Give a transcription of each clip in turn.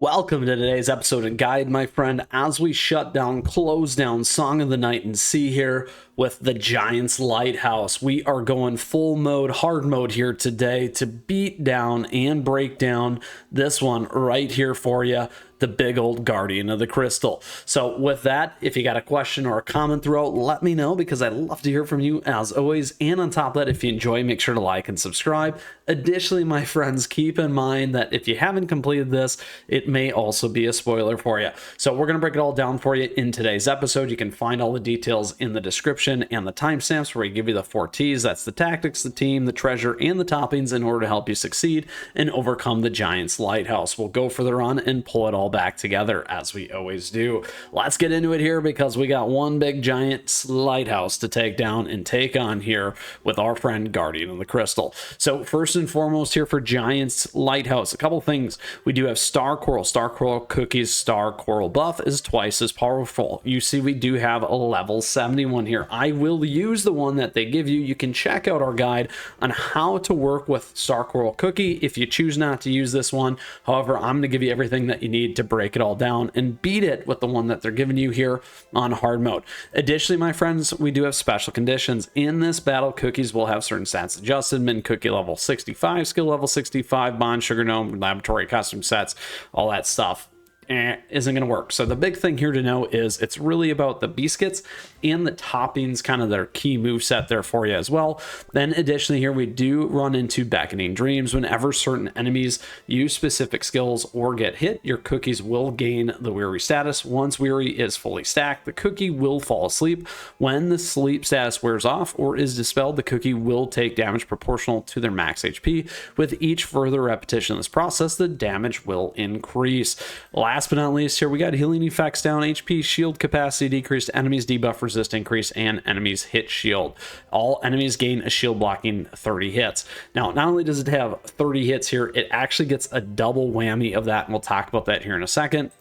Welcome to today's episode and guide, my friend, as we shut down, close down Song of the Night and See here with the Giants Lighthouse. We are going full mode, hard mode here today to beat down and break down this one right here for you, the big old Guardian of the Crystal. So with that, if you got a question or a comment throughout, let me know because I'd love to hear from you as always. And on top of that, if you enjoy, make sure to like and subscribe. Additionally, my friends, keep in mind that if you haven't completed this, it may also be a spoiler for you. So we're going to break it all down for you in today's episode. You can find all the details in the description and the timestamps where we give you the 4 T's. That's the tactics, the team, the treasure, and the toppings in order to help you succeed and overcome the Giants Lighthouse. We'll go further on and pull it all back together as we always do. Let's get into it here because we got one big Giants Lighthouse to take down and take on here with our friend Guardian of the Crystal. So first and foremost here for Giants Lighthouse, a couple things. We do have Star Coral Cookie's Star Coral buff is twice as powerful. You see, we do have a level 71 here. I will use the one that they give you. You can check out our guide on how to work with Star Coral Cookie if you choose not to use this one. However, I'm going to give you everything that you need to break it all down and beat it with the one that they're giving you here on hard mode. Additionally, my friends, we do have special conditions. In this battle, cookies will have certain stats adjusted. Min cookie level 65, skill level 65, bond, sugar gnome, laboratory custom sets, all that stuff isn't going to work. So the big thing here to know is it's really about the biscuits and the toppings, kind of their key move set there for you as well. Then additionally here, we do run into Beckoning Dreams. Whenever certain enemies use specific skills or get hit, your cookies will gain the weary status. Once weary is fully stacked, the cookie will fall asleep. When the sleep status wears off or is dispelled, the cookie will take damage proportional to their max HP. With each further repetition of this process, the damage will increase. Last but not least here, we got healing effects down, HP, shield capacity decreased, enemies debuff resist increase, and enemies hit shield. All enemies gain a shield blocking 30 hits. Now, not only does it have 30 hits here, it actually gets a double whammy of that, and we'll talk about that here in a second.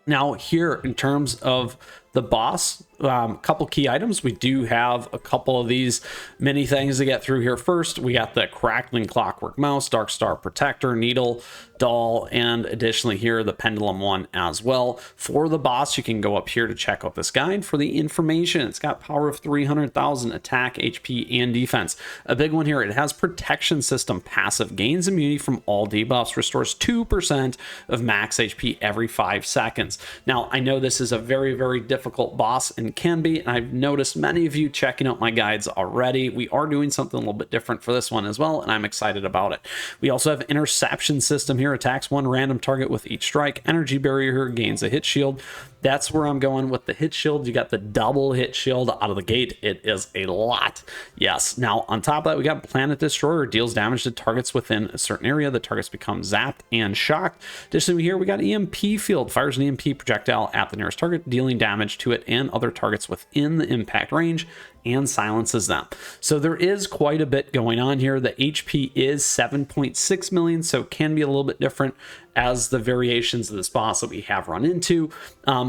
Now, here in terms of the boss, couple key items. We do have a couple of these mini things to get through here. First, we got the Crackling Clockwork Mouse, Dark Star Protector, Needle, Doll, and additionally here, the Pendulum one as well. For the boss, you can go up here to check out this guide for the information. It's got power of 300,000, attack, HP, and defense. A big one here, it has Protection System passive, gains immunity from all debuffs, restores 2% of max HP every 5 seconds. Now, I know this is a very, very difficult boss and can be, and I've noticed many of you checking out my guides already. We are doing something a little bit different for this one as well, and I'm excited about it. We also have Interception System here, attacks one random target with each strike. Energy Barrier here gains a hit shield. That's where I'm going with the hit shield. You got the double hit shield out of the gate. It is a lot. Yes. Now, on top of that, we got Planet Destroyer, deals damage to targets within a certain area. The targets become zapped and shocked. Additionally, here we got EMP Field, fires an EMP projectile at the nearest target, dealing damage to it and other targets within the impact range, and silences them. So there is quite a bit going on here. The HP is 7.6 million, so it can be a little bit different as the variations of this boss that we have run into.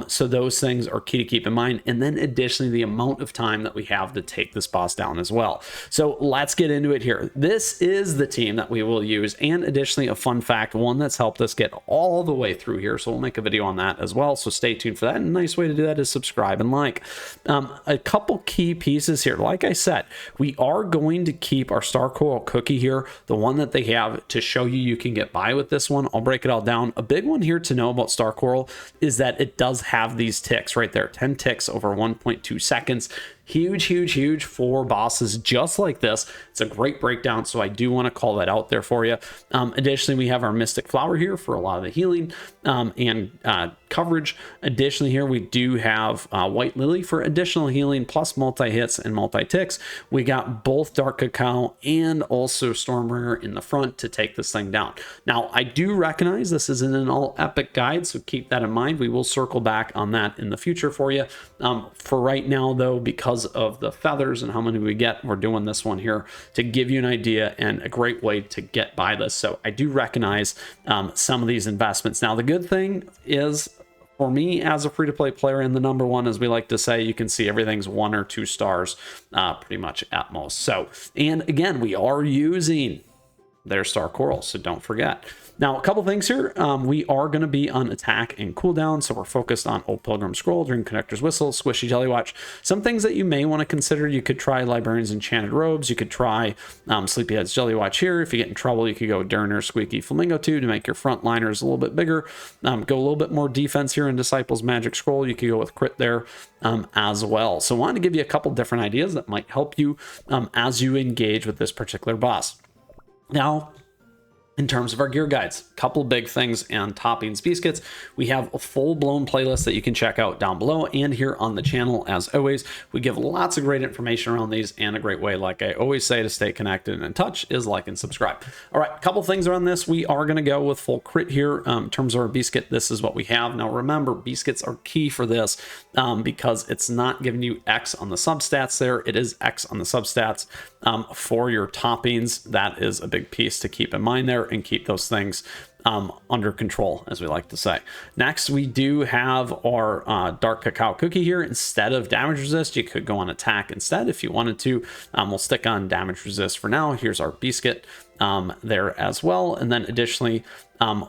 So those things are key to keep in mind. And then additionally, the amount of time that we have to take this boss down as well. So let's get into it here. This is the team that we will use. And additionally, a fun fact, one that's helped us get all the way through here. So we'll make a video on that as well. So stay tuned for that. And a nice way to do that is subscribe and like. A couple key pieces here. Like I said, we are going to keep our Star Coral Cookie here, the one that they have to show you can get by with this one. I'll break it all down. A big one here to know about Star Coral is that it does have these ticks right there, 10 ticks over 1.2 seconds. Huge for bosses just like this. It's a great breakdown, so I do want to call that out there for you. Additionally, we have our Mystic Flower here for a lot of the healing and coverage. Additionally, here we do have White Lily for additional healing plus multi-hits and multi-ticks. We got both Dark Cacao and also Stormbringer in the front to take this thing down. Now, I do recognize this isn't an all-epic guide, so keep that in mind. We will circle back on that in the future for you. For right now, though, because of the feathers and how many we get, we're doing this one here to give you an idea and a great way to get by this. So I do recognize some of these investments. Now, the good thing is, for me as a free-to-play player, and the number one, as we like to say, you can see everything's 1 or 2 stars pretty much at most. So, and again, we are using their Star Coral, so don't forget. Now, a couple things here. We are going to be on attack and cooldown, so we're focused on Old Pilgrim Scroll, Dream Connector's Whistle, Squishy Jelly Watch. Some things that you may want to consider: you could try Librarian's Enchanted Robes, you could try Sleepyhead's Jelly Watch here. If you get in trouble, you could go Durner, Squeaky Flamingo 2 to make your frontliners a little bit bigger. Go a little bit more defense here in Disciples Magic Scroll. You could go with Crit there as well. So I wanted to give you a couple different ideas that might help you as you engage with this particular boss. Now, in terms of our gear guides, a couple big things and toppings biscuits. We have a full-blown playlist that you can check out down below and here on the channel. As always, we give lots of great information around these, and a great way, like I always say, to stay connected and in touch is like and subscribe. All right, a couple things around this. We are going to go with full crit here. In terms of our biscuit, this is what we have. Now remember, biscuits are key for this because it's not giving you X on the substats there. It is X on the substats for your toppings. That is a big piece to keep in mind there, and keep those things under control, as we like to say. Next, we do have our dark cacao cookie here. Instead of damage resist, you could go on attack instead if you wanted to. We'll stick on damage resist for now. Here's our biscuit there as well. And then additionally,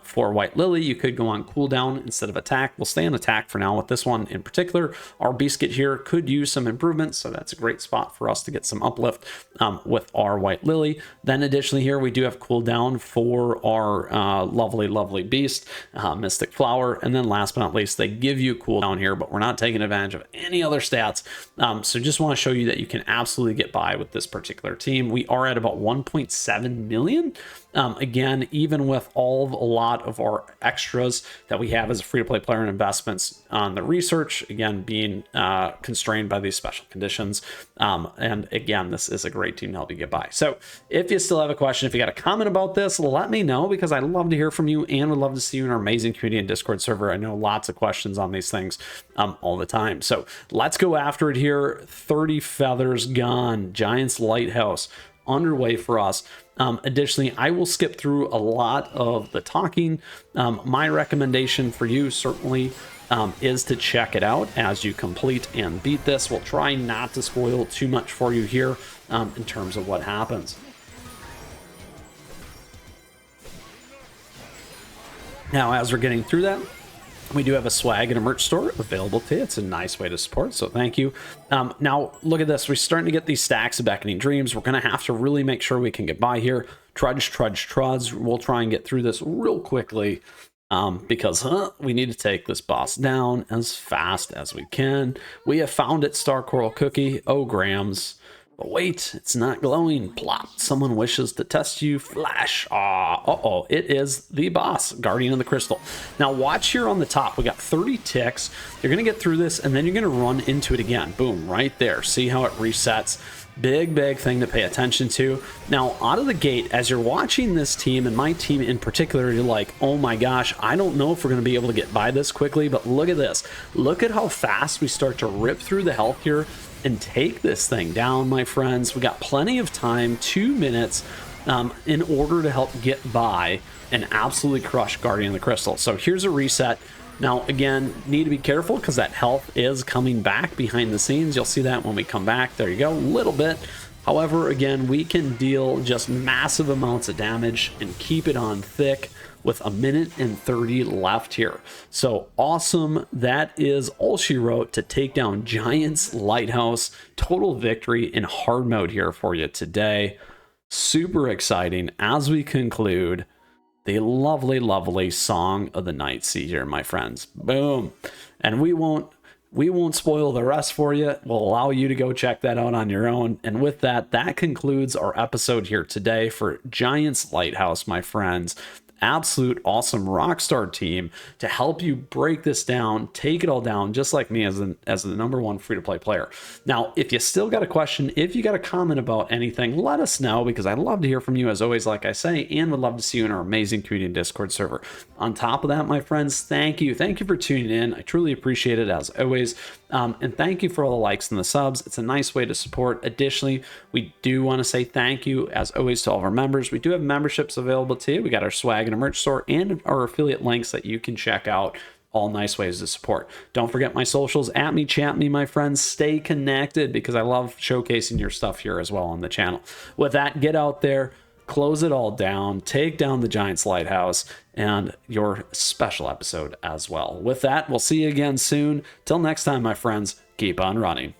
for White Lily, you could go on cooldown instead of attack. We'll stay on attack for now with this one in particular. Our biscuit here could use some improvements, so that's a great spot for us to get some uplift with our White Lily. Then additionally here, we do have cooldown for our lovely beast, Mystic Flower. And then last but not least, they give you cooldown here, but we're not taking advantage of any other stats. So just want to show you that you can absolutely get by with this particular team. We are at about 1.7 million. Again, even with a lot of our extras that we have as a free-to-play player and investments on the research, again, being constrained by these special conditions. And again, this is a great team to help you get by. So if you still have a question, if you got a comment about this, let me know, because I'd love to hear from you and would love to see you in our amazing community and Discord server. I know lots of questions on these things all the time. So let's go after it here. 30 feathers gone. Giants Lighthouse underway for us. Additionally, I will skip through a lot of the talking. My recommendation for you certainly is to check it out as you complete and beat this. We'll try not to spoil too much for you here in terms of what happens. Now, as we're getting through that, we do have a swag and a merch store available to you. It's a nice way to support, so thank you. Now, look at this. We're starting to get these stacks of Beckoning Dreams. We're going to have to really make sure we can get by here. Trudge. We'll try and get through this real quickly because we need to take this boss down as fast as we can. We have found it, Star Coral Cookie. Oh, grams. But wait, it's not glowing. Plop. Someone wishes to test you. Flash. Uh-oh. It is the boss, Guardian of the Crystal. Now watch here on the top. We got 30 ticks. You're going to get through this, and then you're going to run into it again. Boom, right there. See how it resets? Big thing to pay attention to. Now, out of the gate, as you're watching this team, and my team in particular, you're like, oh my gosh, I don't know if we're going to be able to get by this quickly, but look at this. Look at how fast we start to rip through the health here and take this thing down, my friends. We got plenty of time, 2 minutes, in order to help get by and absolutely crush Guardian of the Crystal. So here's a reset. Now, again, need to be careful because that health is coming back behind the scenes. You'll see that when we come back. There you go, a little bit. However, again, we can deal just massive amounts of damage and keep it on thick with 1 minute and 30 left here. So awesome. That is all she wrote to take down Giants Lighthouse. Total victory in hard mode here for you today. Super exciting as we conclude the lovely song of the night. See here, my friends. Boom. And we won't spoil the rest for you. We'll allow you to go check that out on your own. And with that, that concludes our episode here today for Giants Lighthouse, my friends. Absolute awesome rockstar team to help you break this down, take it all down, just like me as the #1 free-to-play player. Now, if you still got a question, if you got a comment about anything, let us know, because I'd love to hear from you, as always, like I say, and would love to see you in our amazing community and Discord server. On top of that, my friends, thank you for tuning in. I truly appreciate it, as always. And thank you for all the likes and the subs. It's a nice way to support. Additionally, we do want to say thank you, as always, to all of our members. We do have memberships available to you. We got our swag and a merch store and our affiliate links that you can check out. All nice ways to support. Don't forget my socials. At me, chat me, my friends. Stay connected, because I love showcasing your stuff here as well on the channel. With that, get out there, close it all down, take down the Giants Lighthouse, and your special episode as well. With that, we'll see you again soon. Till next time, my friends, keep on running.